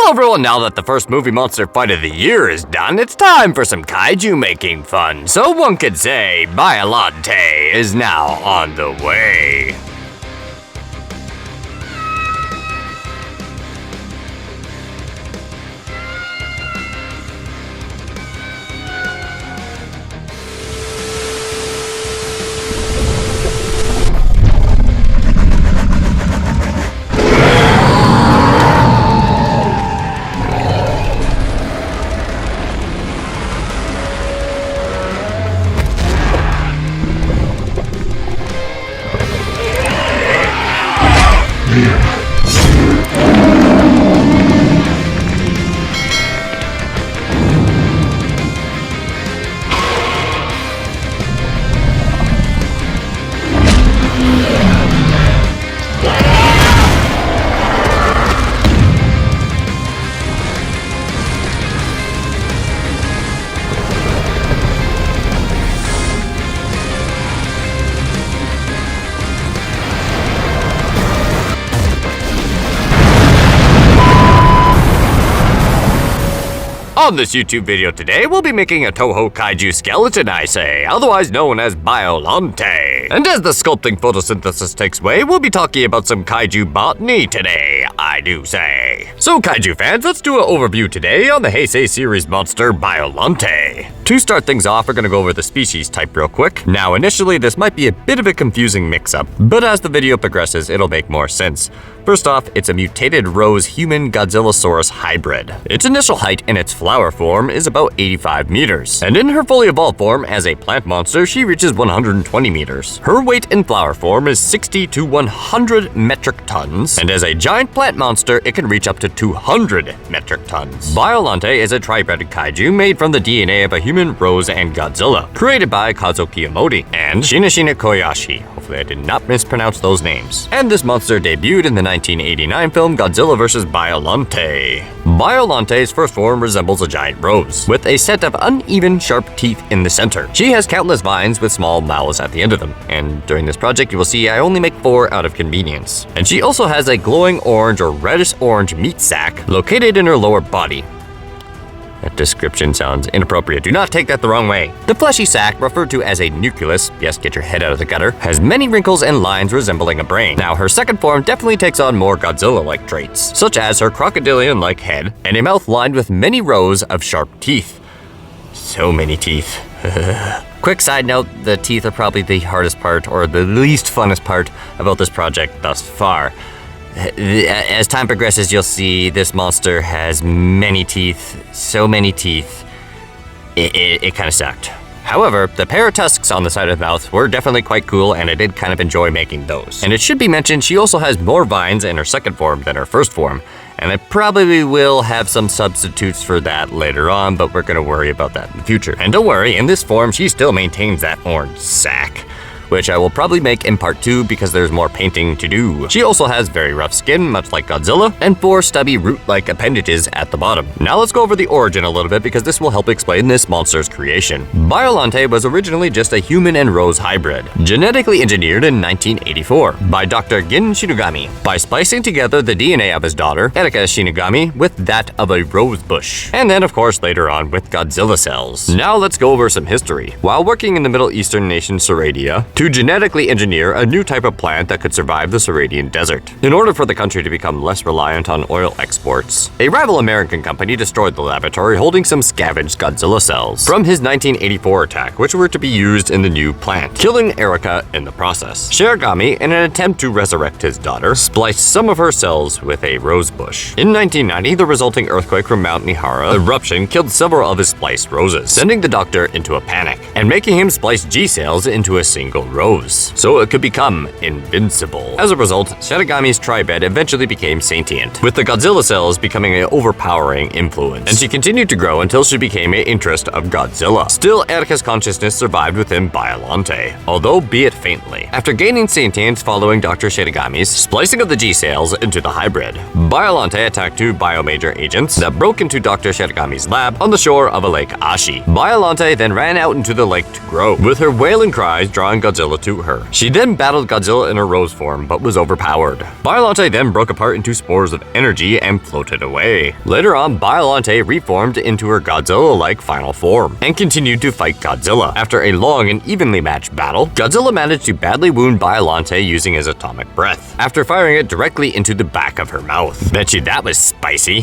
Well everyone, now that the first movie monster fight of the year is done, it's time for some kaiju making fun. So one could say Biollante is now on the way. On this YouTube video today, we'll be making a Toho Kaiju skeleton, I say, otherwise known as Biollante. And as the sculpting photosynthesis takes way, we'll be talking about some Kaiju botany today, I do say. So Kaiju fans, let's do an overview today on the Heisei series monster Biollante. To start things off, we're gonna go over the species type real quick. Now initially, this might be a bit of a confusing mix-up, but as the video progresses, it'll make more sense. First off, it's a mutated rose human Godzillasaurus hybrid. Its initial height in its flower form is about 85 meters. And in her fully evolved form as a plant monster, she reaches 120 meters. Her weight in flower form is 60 to 100 metric tons. And as a giant plant monster, it can reach up to 200 metric tons. Biollante is a tri-breeded kaiju made from the DNA of a human, rose, and Godzilla. Created by Kazuo Kiyomori and Shinashina Koyashi. Hopefully I did not mispronounce those names. And this monster debuted in the 1989 film Godzilla vs. Biollante. Biollante's first form resembles a giant rose, with a set of uneven, sharp teeth in the center. She has countless vines with small mouths at the end of them, and during this project you will see I only make 4 out of convenience. And she also has a glowing orange or reddish-orange meat sac located in her lower body. That description sounds inappropriate. Do not take that the wrong way. The fleshy sac, referred to as a nucleus, yes, get your head out of the gutter, has many wrinkles and lines resembling a brain. Now, her second form definitely takes on more Godzilla-like traits, such as her crocodilian-like head and a mouth lined with many rows of sharp teeth. So many teeth. Quick side note, the teeth are probably the hardest part, or the least funnest part about this project thus far. As time progresses, you'll see this monster has many teeth, so many teeth, it kind of sucked. However, the pair of tusks on the side of the mouth were definitely quite cool, and I did kind of enjoy making those. And it should be mentioned, she also has more vines in her second form than her first form, and I probably will have some substitutes for that later on, but we're gonna worry about that in the future. And don't worry, in this form, she still maintains that orange sac, which I will probably make in part 2 because there's more painting to do. She also has very rough skin, much like Godzilla, and 4 stubby root-like appendages at the bottom. Now let's go over the origin a little bit because this will help explain this monster's creation. Biollante was originally just a human and rose hybrid, genetically engineered in 1984 by Dr. Gin Shinigami by splicing together the DNA of his daughter, Erika Shinigami, with that of a rose bush. And then, of course, later on with Godzilla cells. Now let's go over some history. While working in the Middle Eastern nation Saradia, to genetically engineer a new type of plant that could survive the Saradian desert. In order for the country to become less reliant on oil exports, a rival American company destroyed the laboratory holding some scavenged Godzilla cells from his 1984 attack, which were to be used in the new plant, killing Erika in the process. Shinigami, in an attempt to resurrect his daughter, spliced some of her cells with a rose bush. In 1990, the resulting earthquake from Mount Nihara eruption killed several of his spliced roses, sending the doctor into a panic, and making him splice G cells into a single rose, so it could become invincible. As a result, Shinigami's tribed eventually became sentient, with the Godzilla cells becoming an overpowering influence, and she continued to grow until she became an interest of Godzilla. Still, Erika's consciousness survived within Biollante, although be it faintly. After gaining sentience following Dr. Shinigami's splicing of the G cells into the hybrid, Biollante attacked 2 biomajor agents that broke into Dr. Shinigami's lab on the shore of a lake Ashi. Biollante then ran out into the lake to grow, with her wailing cries drawing Godzilla Godzilla to her. She then battled Godzilla in her rose form, but was overpowered. Biollante then broke apart into spores of energy and floated away. Later on, Biollante reformed into her Godzilla-like final form, and continued to fight Godzilla. After a long and evenly matched battle, Godzilla managed to badly wound Biollante using his atomic breath, after firing it directly into the back of her mouth. Bet you that was spicy.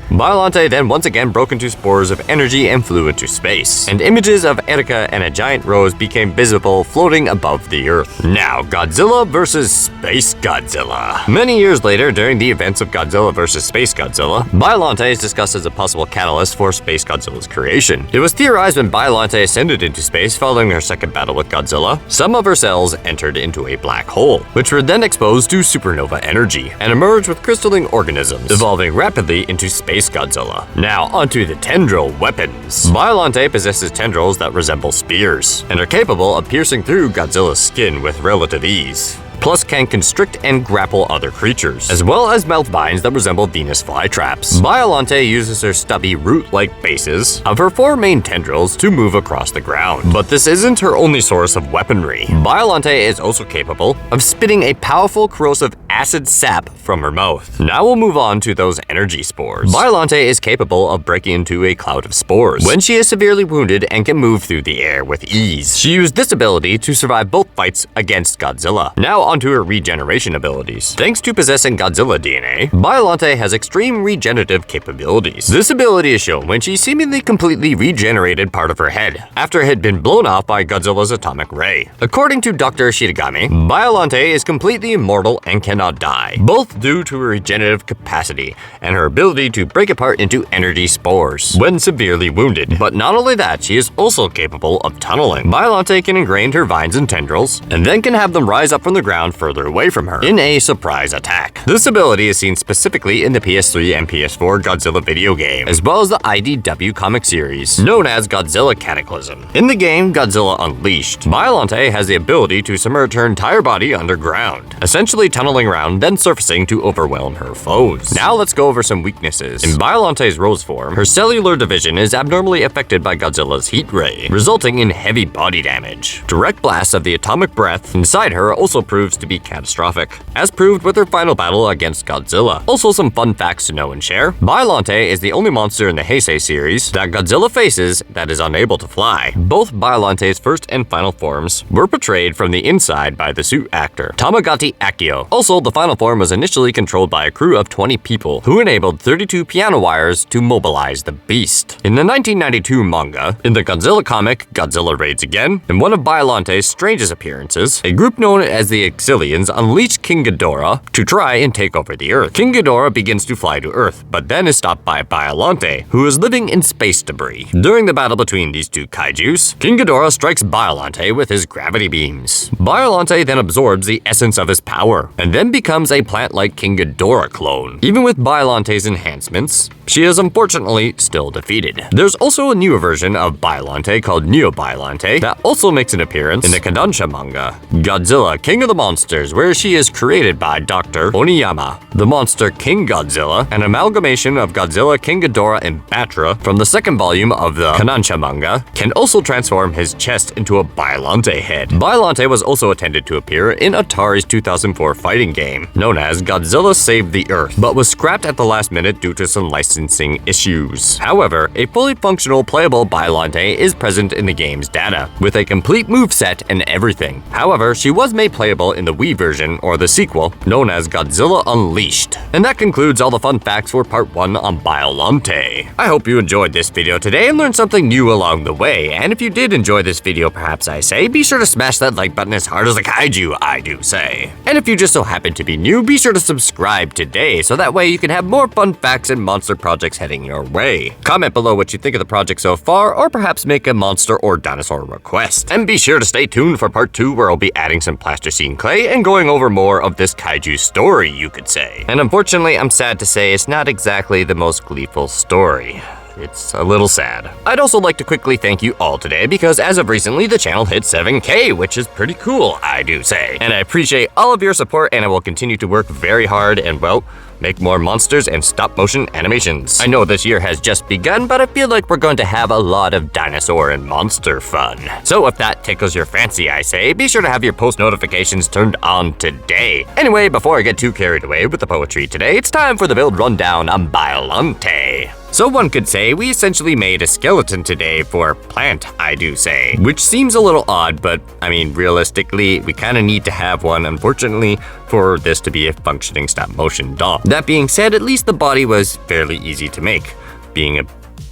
Biollante then once again broke into spores of energy and flew into space, and images of Erika and a giant rose became visible floating above the Earth. Now, Godzilla vs. Space Godzilla. Many years later, during the events of Godzilla vs. Space Godzilla, Biollante is discussed as a possible catalyst for Space Godzilla's creation. It was theorized when Biollante ascended into space following her second battle with Godzilla, some of her cells entered into a black hole, which were then exposed to supernova energy, and emerged with crystalline organisms, evolving rapidly into Space Godzilla. Now, onto the tendril weapons. Biollante possesses tendrils that resemble spears, and are capable of piercing through Godzilla's skin with relative ease, plus can constrict and grapple other creatures, as well as melt vines that resemble Venus flytraps. Biollante uses her stubby root-like bases of her four main tendrils to move across the ground. But this isn't her only source of weaponry. Biollante is also capable of spitting a powerful corrosive acid sap from her mouth. Now we'll move on to those energy spores. Biollante is capable of breaking into a cloud of spores when she is severely wounded and can move through the air with ease. She used this ability to survive both fights against Godzilla. Now onto her regeneration abilities. Thanks to possessing Godzilla DNA, Biollante has extreme regenerative capabilities. This ability is shown when she seemingly completely regenerated part of her head, after it had been blown off by Godzilla's atomic ray. According to Dr. Shiragami, Biollante is completely immortal and cannot die, both due to her regenerative capacity and her ability to break apart into energy spores when severely wounded. But not only that, she is also capable of tunneling. Biollante can ingrain her vines and tendrils, and then can have them rise up from the ground further away from her in a surprise attack. This ability is seen specifically in the PS3 and PS4 Godzilla video game, as well as the IDW comic series known as Godzilla Cataclysm. In the game Godzilla Unleashed, Biollante has the ability to submerge her entire body underground, essentially tunneling around, then surfacing to overwhelm her foes. Now let's go over some weaknesses. In Biollante's rose form, her cellular division is abnormally affected by Godzilla's heat ray, resulting in heavy body damage. Direct blasts of the atomic breath inside her also proves to be catastrophic, as proved with her final battle against Godzilla. Also, some fun facts to know and share. Biollante is the only monster in the Heisei series that Godzilla faces that is unable to fly. Both Biollante's first and final forms were portrayed from the inside by the suit actor Tamagotchi Akio. Also, the final form was initially controlled by a crew of 20 people who enabled 32 piano wires to mobilize the beast. In the 1992 manga, in the Godzilla comic Godzilla Raids Again, in one of Biollante's strangest appearances, a group known as the Exilians unleash King Ghidorah to try and take over the Earth. King Ghidorah begins to fly to Earth, but then is stopped by Biollante, who is living in space debris. During the battle between these two kaijus, King Ghidorah strikes Biollante with his gravity beams. Biollante then absorbs the essence of his power, and then becomes a plant-like King Ghidorah clone. Even with Biollante's enhancements, she is unfortunately still defeated. There's also a newer version of Biollante called Neo Biollante that also makes an appearance in the Kodansha manga, Godzilla King of the Monsters, where she is created by Dr. Oniyama. The monster King Godzilla, an amalgamation of Godzilla, King Ghidorah, and Batra from the second volume of the Kodansha manga, can also transform his chest into a Biollante head. Biollante was also intended to appear in Atari's 2004 fighting game, known as Godzilla Saved the Earth, but was scrapped at the last minute due to some licensing issues. However, a fully functional playable Biollante is present in the game's data, with a complete moveset and everything. However, she was made playable in the Wii version, or the sequel, known as Godzilla Unleashed. And that concludes all the fun facts for part 1 on Biollante. I hope you enjoyed this video today and learned something new along the way, and if you did enjoy this video, perhaps I say, be sure to smash that like button as hard as a kaiju, I do say. And if you just so happen to be new, be sure to subscribe today, so that way you can have more fun facts and monster projects heading your way. Comment below what you think of the project so far, or perhaps make a monster or dinosaur request. And be sure to stay tuned for part 2, where I'll be adding some plasticine clay and going over more of this kaiju story, you could say. And unfortunately, I'm sad to say it's not exactly the most gleeful story. It's a little sad. I'd also like to quickly thank you all today, because as of recently, the channel hit 7K, which is pretty cool, I do say. And I appreciate all of your support, and I will continue to work very hard and, well, make more monsters and stop-motion animations. I know this year has just begun, but I feel like we're going to have a lot of dinosaur and monster fun. So if that tickles your fancy, I say, be sure to have your post notifications turned on today. Anyway, before I get too carried away with the poetry today, it's time for the build rundown on Biollante. So one could say we essentially made a skeleton today for plant, I do say. Which seems a little odd, but I mean, realistically, we kind of need to have one, unfortunately, for this to be a functioning stop-motion doll. That being said, at least the body was fairly easy to make, being a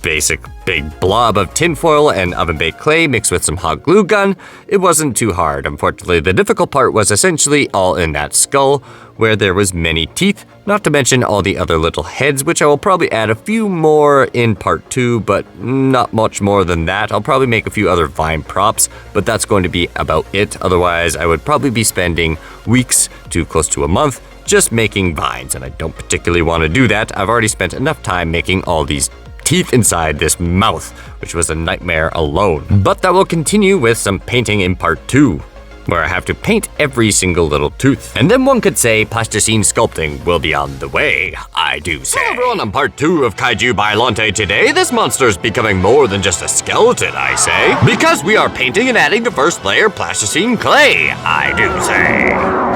basic big blob of tinfoil and oven-baked clay mixed with some hot glue gun. It wasn't too hard. Unfortunately, the difficult part was essentially all in that skull, where there was many teeth, not to mention all the other little heads, which I will probably add a few more in part 2, but not much more than that. I'll probably make a few other vine props, but that's going to be about it. Otherwise, I would probably be spending weeks to close to a month just making vines, and I don't particularly want to do that. I've already spent enough time making all these teeth inside this mouth, which was a nightmare alone. But that will continue with some painting in part 2, where I have to paint every single little tooth. And then one could say plasticine sculpting will be on the way, I do say. Hello everyone, on part 2 of Kaiju Biollante today, this monster is becoming more than just a skeleton, I say. Because we are painting and adding the first layer plasticine clay, I do say.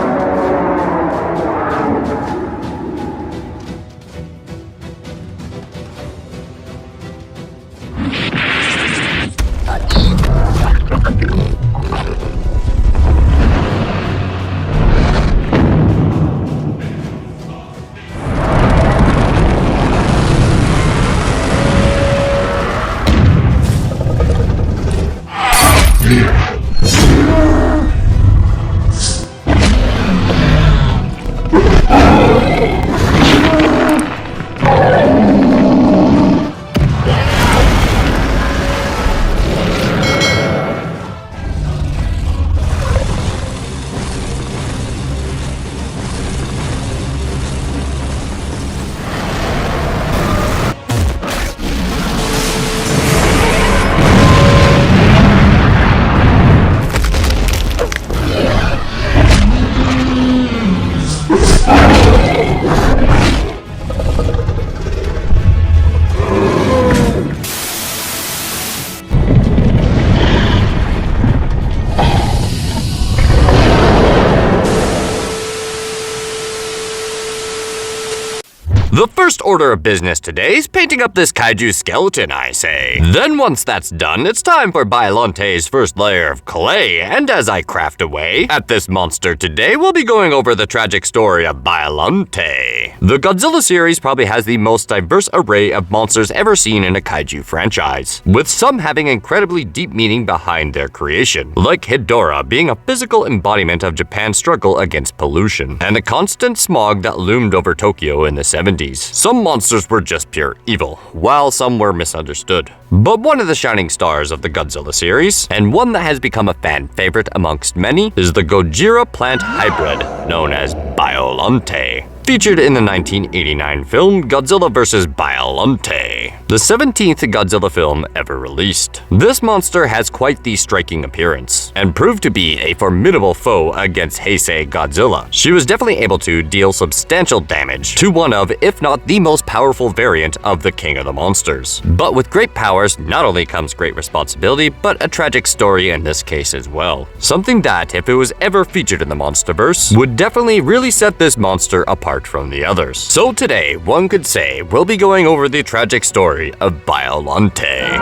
The first order of business today is painting up this kaiju skeleton, I say. Then once that's done, it's time for Biollante's first layer of clay, and as I craft away at this monster today, we'll be going over the tragic story of Biollante. The Godzilla series probably has the most diverse array of monsters ever seen in a kaiju franchise, with some having incredibly deep meaning behind their creation, like Hedorah being a physical embodiment of Japan's struggle against pollution, and the constant smog that loomed over Tokyo in the 70s. Some monsters were just pure evil, while some were misunderstood. But one of the shining stars of the Godzilla series, and one that has become a fan favorite amongst many, is the Gojira plant hybrid, known as Biollante. Featured in the 1989 film Godzilla vs. Biollante, the 17th Godzilla film ever released. This monster has quite the striking appearance, and proved to be a formidable foe against Heisei Godzilla. She was definitely able to deal substantial damage to one of, if not the most powerful variant of the King of the Monsters. But with great powers, not only comes great responsibility, but a tragic story in this case as well. Something that, if it was ever featured in the Monsterverse, would definitely really set this monster apart from the others. So today, one could say, we'll be going over the tragic story of Biollante.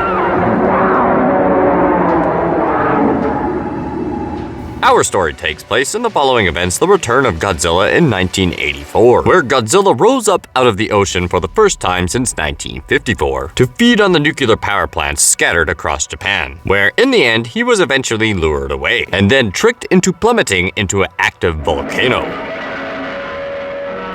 Our story takes place in the following events: the return of Godzilla in 1984, where Godzilla rose up out of the ocean for the first time since 1954 to feed on the nuclear power plants scattered across Japan, where in the end he was eventually lured away and then tricked into plummeting into an active volcano,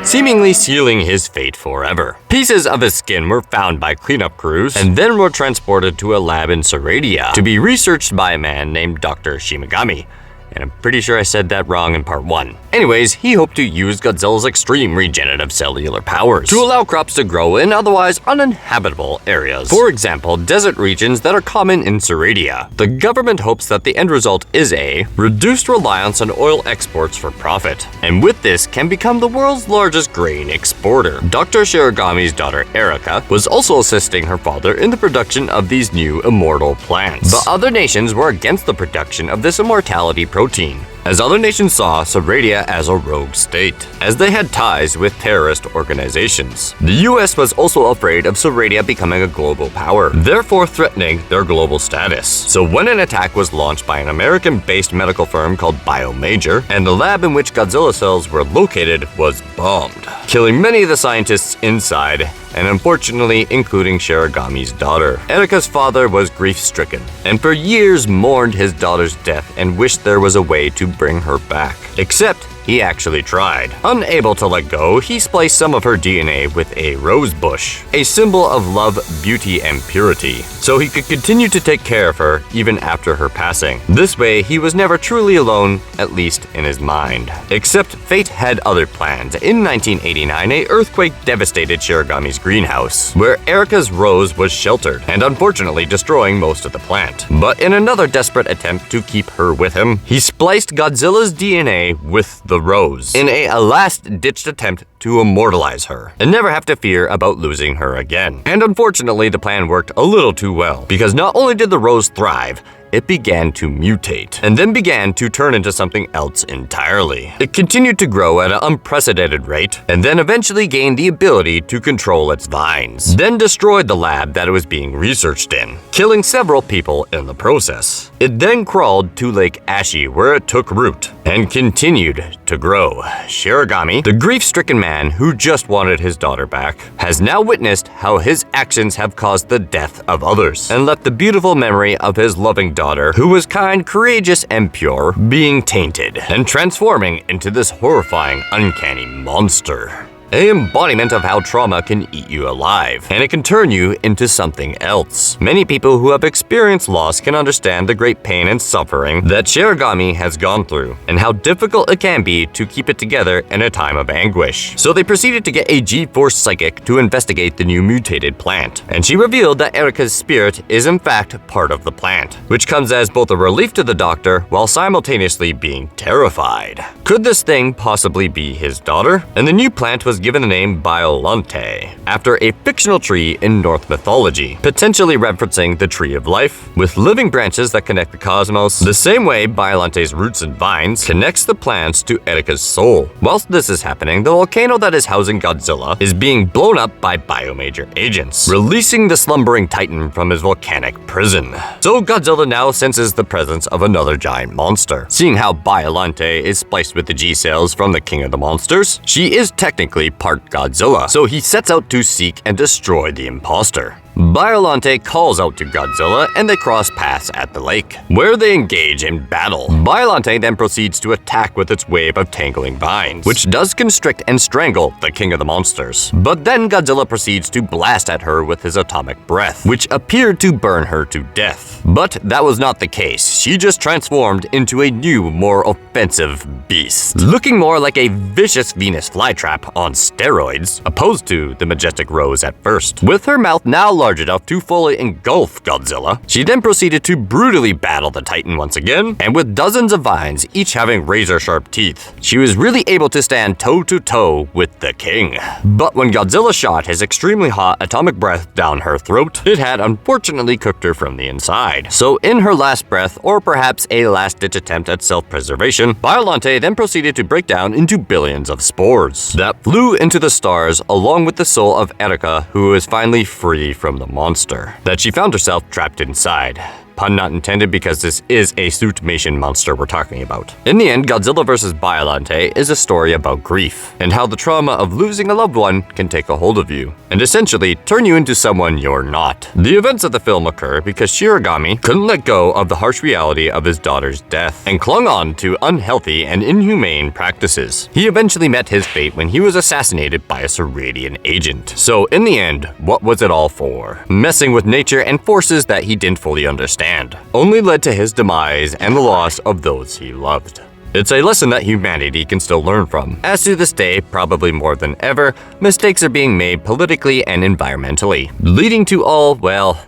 seemingly sealing his fate forever. Pieces of his skin were found by cleanup crews and then were transported to a lab in Saradia to be researched by a man named Dr. Shimigami. and I'm pretty sure I said that wrong in part 1. Anyways, he hoped to use Godzilla's extreme regenerative cellular powers to allow crops to grow in otherwise uninhabitable areas. For example, desert regions that are common in Suradia. The government hopes that the end result is a reduced reliance on oil exports for profit, and with this can become the world's largest grain exporter. Dr. Shiragami's daughter Erika was also assisting her father in the production of these new immortal plants. But other nations were against the production of this immortality protein, as other nations saw Suradia as a rogue state, as they had ties with terrorist organizations. The US was also afraid of Suradia becoming a global power, therefore threatening their global status. So when an attack was launched by an American-based medical firm called Biomajor, and the lab in which Godzilla cells were located was bombed, killing many of the scientists inside, and unfortunately including Shiragami's daughter. Erika's father was grief-stricken, and for years mourned his daughter's death and wished there was a way to bring her back. Except he actually tried. Unable to let go, he spliced some of her DNA with a rose bush, a symbol of love, beauty, and purity, so he could continue to take care of her even after her passing. This way, he was never truly alone, at least in his mind. Except fate had other plans. In 1989, an earthquake devastated Shiragami's greenhouse, where Erika's rose was sheltered, and unfortunately destroying most of the plant. But in another desperate attempt to keep her with him, he spliced Godzilla's DNA with the rose in a last-ditched attempt to immortalize her and never have to fear about losing her again. And unfortunately, the plan worked a little too well, because not only did the rose thrive, it began to mutate, and then began to turn into something else entirely. It continued to grow at an unprecedented rate, and then eventually gained the ability to control its vines, then destroyed the lab that it was being researched in, killing several people in the process. It then crawled to Lake Ashi, where it took root, and continued to grow. Shiragami, the grief-stricken man who just wanted his daughter back, has now witnessed how his actions have caused the death of others, and left the beautiful memory of his loving daughter, who was kind, courageous, and pure, being tainted and transforming into this horrifying, uncanny monster. An embodiment of how trauma can eat you alive, and it can turn you into something else. Many people who have experienced loss can understand the great pain and suffering that Shiragami has gone through, and how difficult it can be to keep it together in a time of anguish. So they proceeded to get a G-Force psychic to investigate the new mutated plant, and she revealed that Erika's spirit is in fact part of the plant, which comes as both a relief to the doctor while simultaneously being terrified. Could this thing possibly be his daughter? And the new plant was given the name Biollante, after a fictional tree in Norse mythology, potentially referencing the Tree of Life, with living branches that connect the cosmos, the same way Biollante's roots and vines connects the plants to Erika's soul. Whilst this is happening, the volcano that is housing Godzilla is being blown up by Biomajor agents, releasing the slumbering titan from his volcanic prison. So Godzilla now senses the presence of another giant monster. Seeing how Biollante is spliced with the G-cells from the king of the monsters, she is technically part Godzilla, so he sets out to seek and destroy the imposter. Biollante calls out to Godzilla and they cross paths at the lake, where they engage in battle. Biollante then proceeds to attack with its wave of tangling vines, which does constrict and strangle the king of the monsters. But then Godzilla proceeds to blast at her with his atomic breath, which appeared to burn her to death. But that was not the case. She just transformed into a new, more offensive beast, looking more like a vicious Venus flytrap on steroids, opposed to the majestic Rose at first. With her mouth now large enough to fully engulf Godzilla, she then proceeded to brutally battle the Titan once again, and with dozens of vines, each having razor-sharp teeth, she was really able to stand toe-to-toe with the king. But when Godzilla shot his extremely hot atomic breath down her throat, it had unfortunately cooked her from the inside. So in her last breath, or perhaps a last-ditch attempt at self-preservation, Biollante then proceeded to break down into billions of spores that flew into the stars along with the soul of Erika, who is finally free from the monster that she found herself trapped inside. Pun not intended, because this is a suitmation monster we're talking about. In the end, Godzilla vs. Biollante is a story about grief, and how the trauma of losing a loved one can take a hold of you, and essentially turn you into someone you're not. The events of the film occur because Shiragami couldn't let go of the harsh reality of his daughter's death, and clung on to unhealthy and inhumane practices. He eventually met his fate when he was assassinated by a Suradian agent. So in the end, what was it all for? Messing with nature and forces that he didn't fully understand. understand, only led to his demise and the loss of those he loved. It's a lesson that humanity can still learn from, as to this day, probably more than ever, mistakes are being made politically and environmentally, leading to all, well,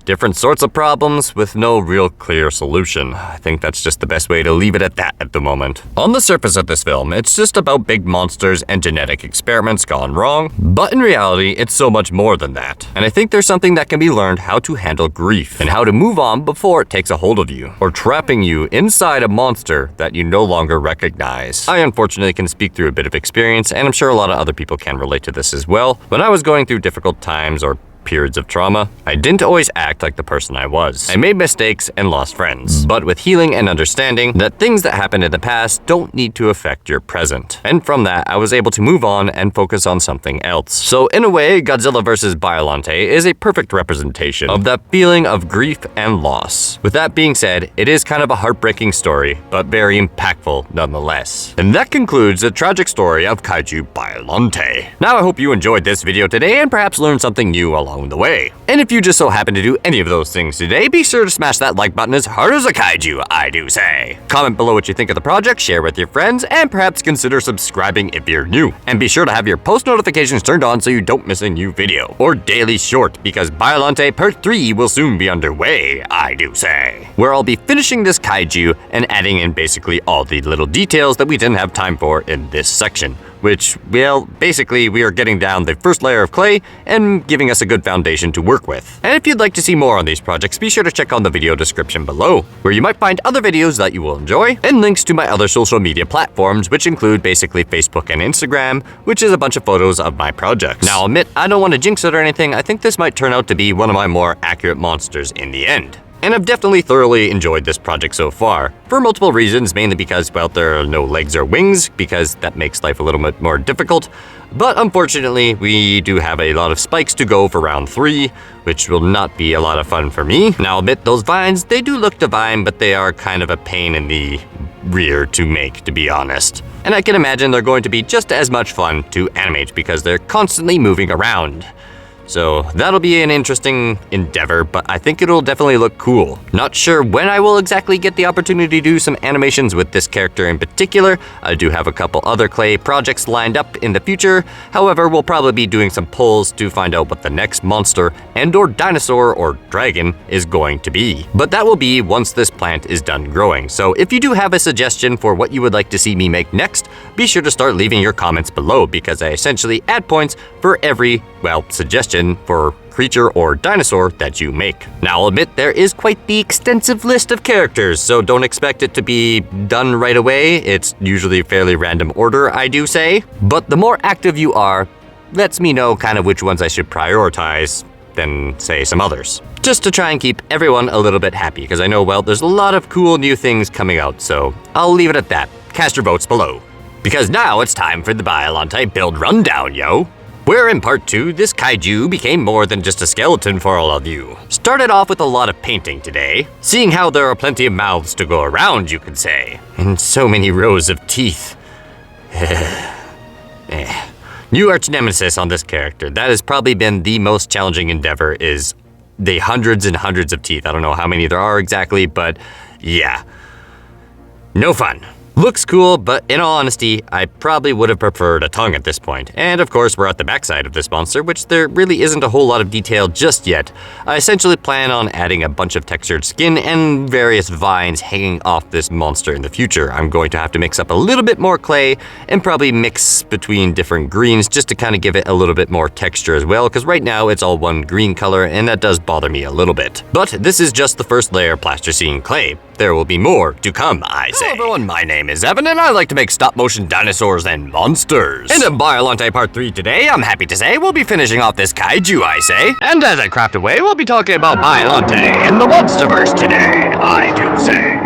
different sorts of problems with no real clear solution. I think that's just the best way to leave it at that at the moment. On the surface of this film, it's just about big monsters and genetic experiments gone wrong, but in reality, it's so much more than that. And I think there's something that can be learned how to handle grief and how to move on before it takes a hold of you, or trapping you inside a monster that you no longer recognize. I unfortunately can speak through a bit of experience, and I'm sure a lot of other people can relate to this as well. When I was going through difficult times or periods of trauma, I didn't always act like the person I was. I made mistakes and lost friends, but with healing and understanding that things that happened in the past don't need to affect your present. And from that, I was able to move on and focus on something else. So in a way, Godzilla vs. Biollante is a perfect representation of that feeling of grief and loss. With that being said, it is kind of a heartbreaking story, but very impactful nonetheless. And that concludes the tragic story of Kaiju Biollante. Now I hope you enjoyed this video today and perhaps learned something new along the way. And if you just so happen to do any of those things today, be sure to smash that like button as hard as a kaiju, I do say. Comment below what you think of the project, share with your friends, and perhaps consider subscribing if you're new. And be sure to have your post notifications turned on so you don't miss a new video or daily short, because Biollante Part 3 will soon be underway, I do say. Where I'll be finishing this kaiju and adding in basically all the little details that we didn't have time for in this section. Which, well, basically we are getting down the first layer of clay and giving us a good foundation to work with. And if you'd like to see more on these projects, be sure to check on the video description below, where you might find other videos that you will enjoy, and links to my other social media platforms, which include basically Facebook and Instagram, which is a bunch of photos of my projects. Now I'll admit, I don't want to jinx it or anything, I think this might turn out to be one of my more accurate monsters in the end. And I've definitely thoroughly enjoyed this project so far, for multiple reasons, mainly because, well, there are no legs or wings, because that makes life a little bit more difficult. But unfortunately, we do have a lot of spikes to go for round 3, which will not be a lot of fun for me. Now, I'll admit, those vines, they do look divine, but they are kind of a pain in the rear to make, to be honest. And I can imagine they're going to be just as much fun to animate because they're constantly moving around. So that'll be an interesting endeavor, but I think it'll definitely look cool. Not sure when I will exactly get the opportunity to do some animations with this character in particular. I do have a couple other clay projects lined up in the future. However, we'll probably be doing some polls to find out what the next monster and/or dinosaur or dragon is going to be. But that will be once this plant is done growing. So if you do have a suggestion for what you would like to see me make next, be sure to start leaving your comments below, because I essentially add points for every, well, suggestion for creature or dinosaur that you make. Now I'll admit there is quite the extensive list of characters, so don't expect it to be done right away. It's usually fairly random order, I do say. But the more active you are, lets me know kind of which ones I should prioritize than, say, some others. Just to try and keep everyone a little bit happy, because I know, well, there's a lot of cool new things coming out, so I'll leave it at that. Cast your votes below. Because now it's time for the Biollante build rundown, yo! Where in part 2, this kaiju became more than just a skeleton for all of you. Started off with a lot of painting today, seeing how there are plenty of mouths to go around, you could say, and so many rows of teeth. New arch nemesis on this character. That has probably been the most challenging endeavor, is the hundreds and hundreds of teeth. I don't know how many there are exactly, but yeah, no fun. Looks cool, but in all honesty, I probably would have preferred a tongue at this point. And of course, we're at the backside of this monster, which there really isn't a whole lot of detail just yet. I essentially plan on adding a bunch of textured skin and various vines hanging off this monster in the future. I'm going to have to mix up a little bit more clay and probably mix between different greens just to kind of give it a little bit more texture as well, because right now it's all one green color and that does bother me a little bit. But this is just the first layer of plasticine clay. There will be more to come, I say. Hello everyone, my name is Evan and I like to make stop-motion dinosaurs and monsters. And in Biollante Part 3 today, I'm happy to say we'll be finishing off this kaiju, I say. And as I craft away, we'll be talking about Biollante in the Monsterverse today, I do say.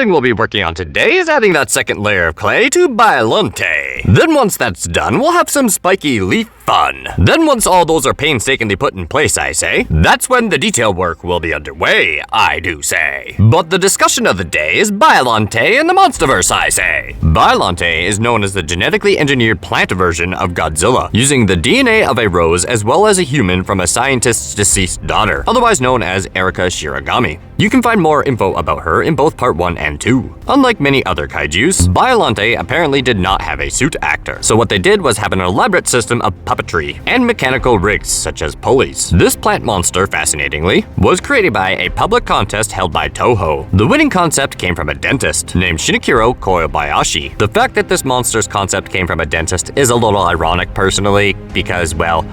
thing we'll be working on today is adding that second layer of clay to Biollante. Then once that's done, we'll have some spiky leaf fun. Then once all those are painstakingly put in place, I say, that's when the detail work will be underway, I do say. But the discussion of the day is Biollante and the Monsterverse, I say. Biollante is known as the genetically engineered plant version of Godzilla, using the DNA of a rose as well as a human from a scientist's deceased daughter, otherwise known as Erika Shiragami. You can find more info about her in both part 1 and 2. Unlike many other kaijus, Biollante apparently did not have a suit actor, so what they did was have an elaborate system of puppetry and mechanical rigs such as pulleys. This plant monster, fascinatingly, was created by a public contest held by Toho. The winning concept came from a dentist named Shinichiro Kobayashi. The fact that this monster's concept came from a dentist is a little ironic personally, because, well,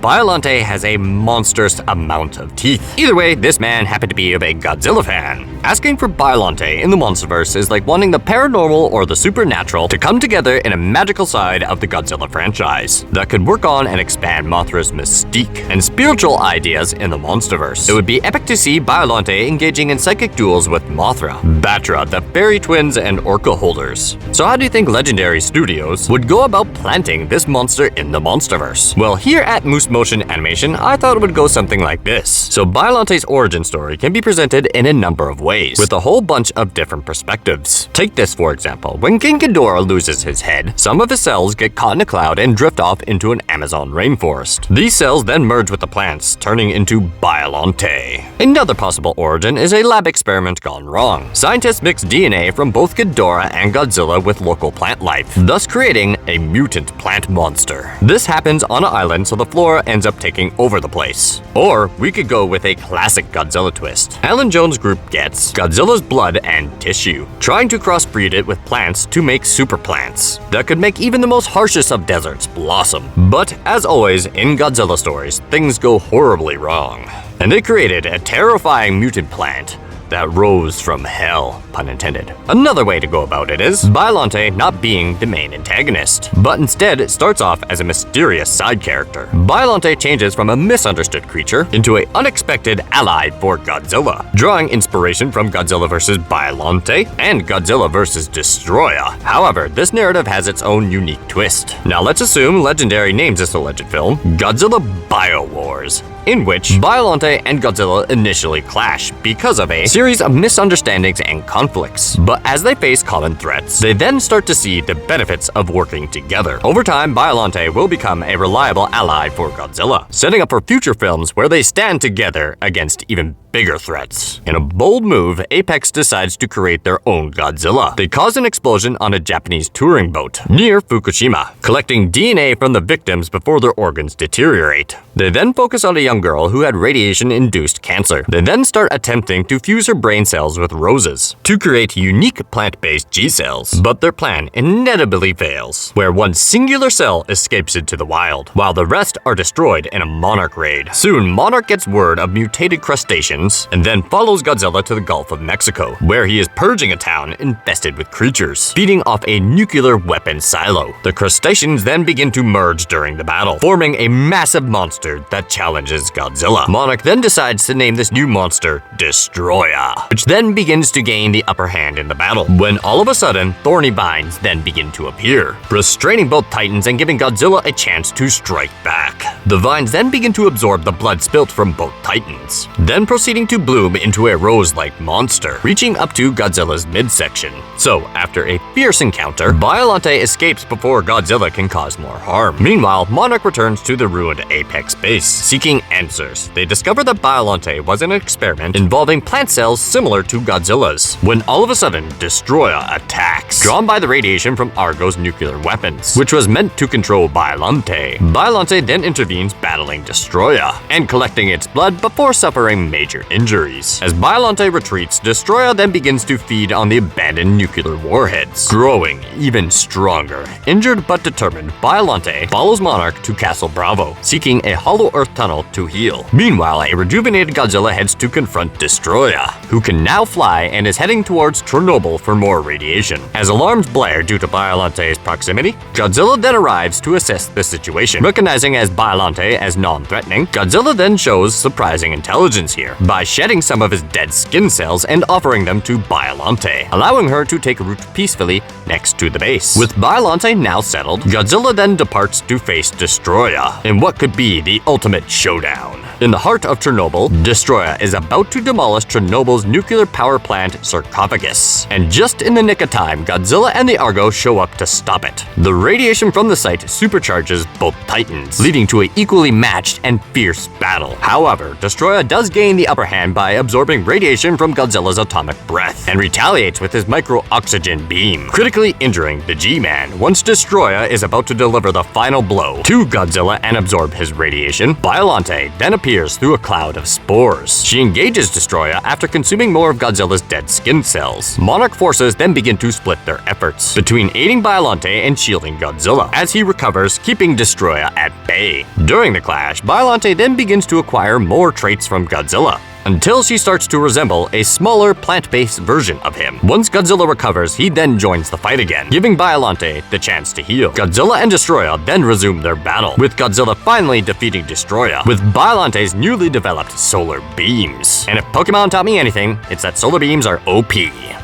Biollante has a monstrous amount of teeth. Either way, this man happened to be a big Godzilla fan. Asking for Biollante in the Monsterverse is like wanting the paranormal or the supernatural to come together in a magical side of the Godzilla franchise that could work on and expand Mothra's mystique and spiritual ideas in the Monsterverse. It would be epic to see Biollante engaging in psychic duels with Mothra, Batra, the fairy twins, and Orca holders. So how do you think Legendary Studios would go about planting this monster in the Monsterverse? Well, here at Moose Motion Animation, I thought it would go something like this. So Biollante's origin story can be presented in a number of ways, with a whole bunch of different perspectives. Take this for example. When King Ghidorah loses his head, some of his cells get caught in a cloud and drift off into an Amazon rainforest. These cells then merge with the plants, turning into Biollante. Another possible origin is a lab experiment gone wrong. Scientists mix DNA from both Ghidorah and Godzilla with local plant life, thus creating a mutant plant monster. This happens on an island, so the flora ends up taking over the place. Or we could go with a classic Godzilla twist. Alan Jones' group gets Godzilla's blood and tissue, trying to crossbreed it with plants to make super plants that could make even the most harshest of deserts blossom. But as always in Godzilla stories, things go horribly wrong, and they created a terrifying mutant plant that rose from hell, pun intended. Another way to go about it is Biollante not being the main antagonist, but instead it starts off as a mysterious side character. Biollante changes from a misunderstood creature into an unexpected ally for Godzilla, drawing inspiration from Godzilla vs. Biollante and Godzilla vs. Destroya. However, this narrative has its own unique twist. Now let's assume Legendary names this alleged film Godzilla Bio Wars, in which Biollante and Godzilla initially clash because of a series of misunderstandings and conflicts. But as they face common threats, they then start to see the benefits of working together. Over time, Biollante will become a reliable ally for Godzilla, setting up for future films where they stand together against even bigger threats. In a bold move, Apex decides to create their own Godzilla. They cause an explosion on a Japanese touring boat near Fukushima, collecting DNA from the victims before their organs deteriorate. They then focus on a young girl who had radiation-induced cancer. They then start attempting to fuse her brain cells with roses to create unique plant-based G-cells. But their plan inevitably fails, where one singular cell escapes into the wild, while the rest are destroyed in a Monarch raid. Soon, Monarch gets word of mutated crustaceans and then follows Godzilla to the Gulf of Mexico, where he is purging a town infested with creatures, feeding off a nuclear weapon silo. The crustaceans then begin to merge during the battle, forming a massive monster that challenges Godzilla. Monarch then decides to name this new monster Destroya, which then begins to gain the upper hand in the battle, when all of a sudden, thorny vines then begin to appear, restraining both titans and giving Godzilla a chance to strike back. The vines then begin to absorb the blood spilt from both titans, then proceeding to bloom into a rose-like monster, reaching up to Godzilla's midsection. So, after a fierce encounter, Biollante escapes before Godzilla can cause more harm. Meanwhile, Monarch returns to the ruined Apex base, seeking answers. They discover that Biollante was an experiment involving plant cells similar to Godzilla's, when all of a sudden, Destroya attacks, drawn by the radiation from Argo's nuclear weapons, which was meant to control Biollante. Biollante then intervenes, battling Destroya and collecting its blood before suffering major injuries. As Biollante retreats, Destroya then begins to feed on the abandoned nuclear warheads, growing even stronger. Injured but determined, Biollante follows Monarch to Castle Bravo, seeking a hollow earth tunnel to heal. Meanwhile, a rejuvenated Godzilla heads to confront Destroya, who can now fly and is heading towards Chernobyl for more radiation. As alarms blare due to Biollante's proximity, Godzilla then arrives to assess the situation. Recognizing as Biollante as non-threatening, Godzilla then shows surprising intelligence here by shedding some of his dead skin cells and offering them to Biollante, allowing her to take root peacefully next to the base. With Biollante now settled, Godzilla then departs to face Destroya in what could be the ultimate showdown. In the heart of Chernobyl, Destroya is about to demolish Chernobyl's nuclear power plant sarcophagus. And just in the nick of time, Godzilla and the Argo show up to stop it. The radiation from the site supercharges both titans, leading to an equally matched and fierce battle. However, Destroya does gain the upper hand by absorbing radiation from Godzilla's atomic breath, and retaliates with his micro-oxygen beam, critically injuring the G-Man. Once Destroya is about to deliver the final blow to Godzilla and absorb his radiation, Biollante then appears through a cloud of spores. She engages Destroya after consuming more of Godzilla's dead skin cells. Monarch forces then begin to split their efforts between aiding Biollante and shielding Godzilla, as he recovers, keeping Destroya at bay. During the clash, Biollante then begins to acquire more traits from Godzilla, until she starts to resemble a smaller plant-based version of him. Once Godzilla recovers, he then joins the fight again, giving Biollante the chance to heal. Godzilla and Destroya then resume their battle, with Godzilla finally defeating Destroya with Biollante's newly developed solar beams. And if Pokemon taught me anything, it's that solar beams are OP.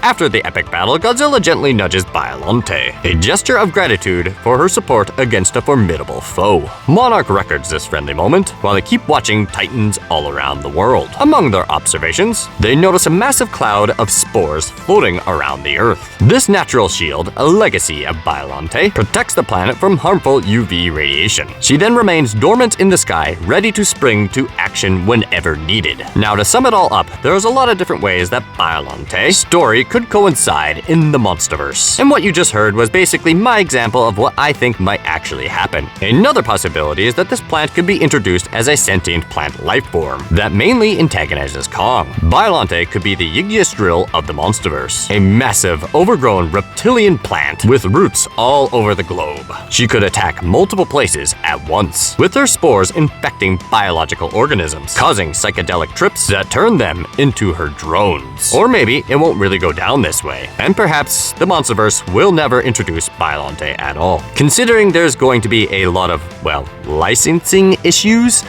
After the epic battle, Godzilla gently nudges Biollante, a gesture of gratitude for her support against a formidable foe. Monarch records this friendly moment while they keep watching titans all around the world. Among their observations, they notice a massive cloud of spores floating around the Earth. This natural shield, a legacy of Biollante, protects the planet from harmful UV radiation. She then remains dormant in the sky, ready to spring to action whenever needed. Now, to sum it all up, there's a lot of different ways that Biollante's story could coincide in the Monsterverse. And what you just heard was basically my example of what I think might actually happen. Another possibility is that this plant could be introduced as a sentient plant life form that mainly antagonizes Kong. Biollante could be the Yggdrasil of the Monsterverse, a massive, overgrown reptilian plant with roots all over the globe. She could attack multiple places at once, with her spores infecting biological organisms, causing psychedelic trips that turn them into her drones. Or maybe it won't really go down this way, and perhaps the Monsterverse will never introduce Biollante at all. Considering there's going to be a lot of, well, licensing issues,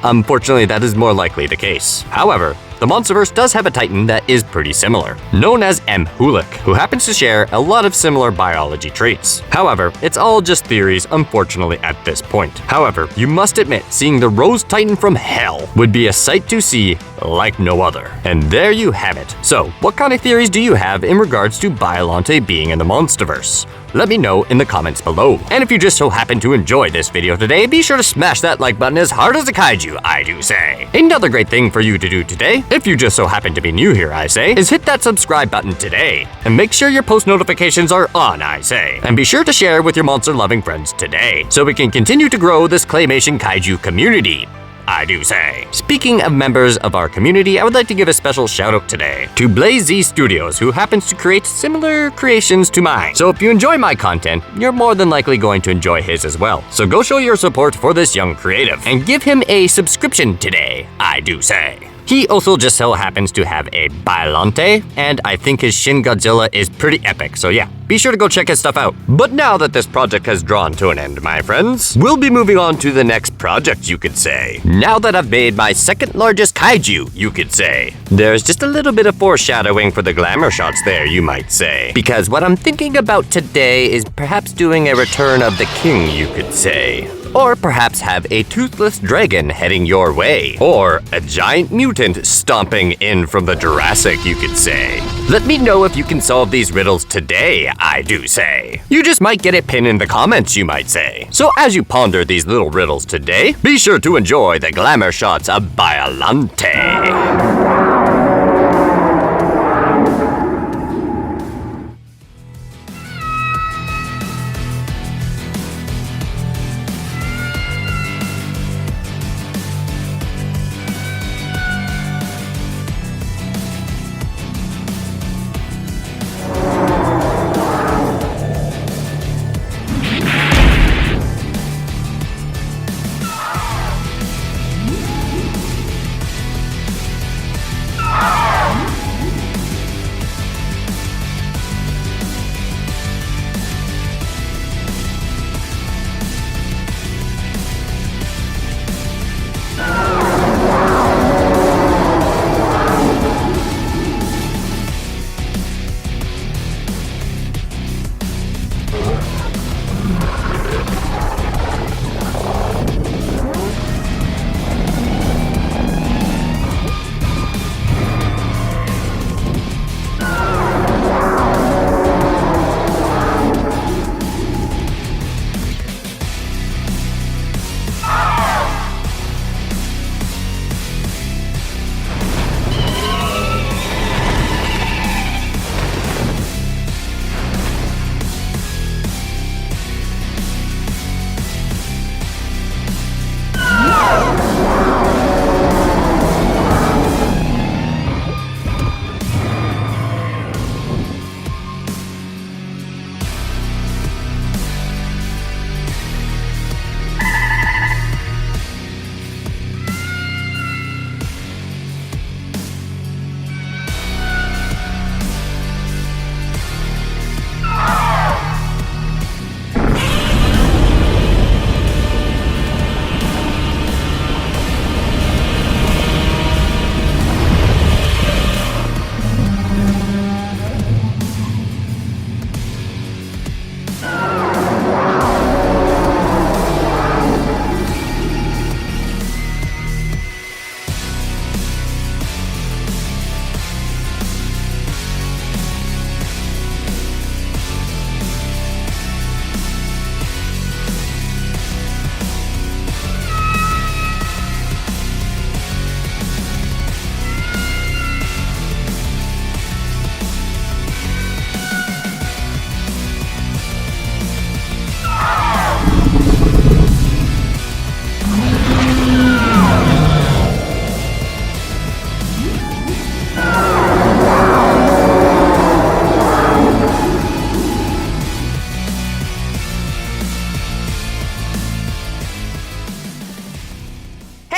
unfortunately that is more likely the case. However, the Monsterverse does have a titan that is pretty similar, known as M. Hulik, who happens to share a lot of similar biology traits. However, it's all just theories, unfortunately, at this point. However, you must admit, seeing the Rose Titan from hell would be a sight to see like no other. And there you have it. So, what kind of theories do you have in regards to Biollante being in the Monsterverse? Let me know in the comments below. And if you just so happen to enjoy this video today, be sure to smash that like button as hard as a kaiju, I do say. Another great thing for you to do today, if you just so happen to be new here, I say, is hit that subscribe button today. And make sure your post notifications are on, I say. And be sure to share with your monster-loving friends today, so we can continue to grow this claymation kaiju community, I do say. Speaking of members of our community, I would like to give a special shout out today to Blaze Z Studios, who happens to create similar creations to mine. So if you enjoy my content, you're more than likely going to enjoy his as well. So go show your support for this young creative and give him a subscription today, I do say. He also just so happens to have a Biollante, and I think his Shin Godzilla is pretty epic, so yeah, be sure to go check his stuff out. But now that this project has drawn to an end, my friends, we'll be moving on to the next project, you could say. Now that I've made my second largest kaiju, you could say. There's just a little bit of foreshadowing for the glamour shots there, you might say. Because what I'm thinking about today is perhaps doing a return of the king, you could say. Or perhaps have a toothless dragon heading your way. Or a giant mutant stomping in from the Jurassic, you could say. Let me know if you can solve these riddles today, I do say. You just might get a pin in the comments, you might say. So as you ponder these little riddles today, be sure to enjoy the glamour shots of Biollante.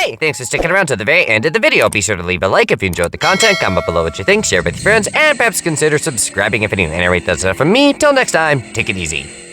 Hey, thanks for sticking around to the very end of the video. Be sure to leave a like if you enjoyed the content, comment below what you think, share with your friends, and perhaps consider subscribing if any. And right, that's enough from me. Till next time, take it easy.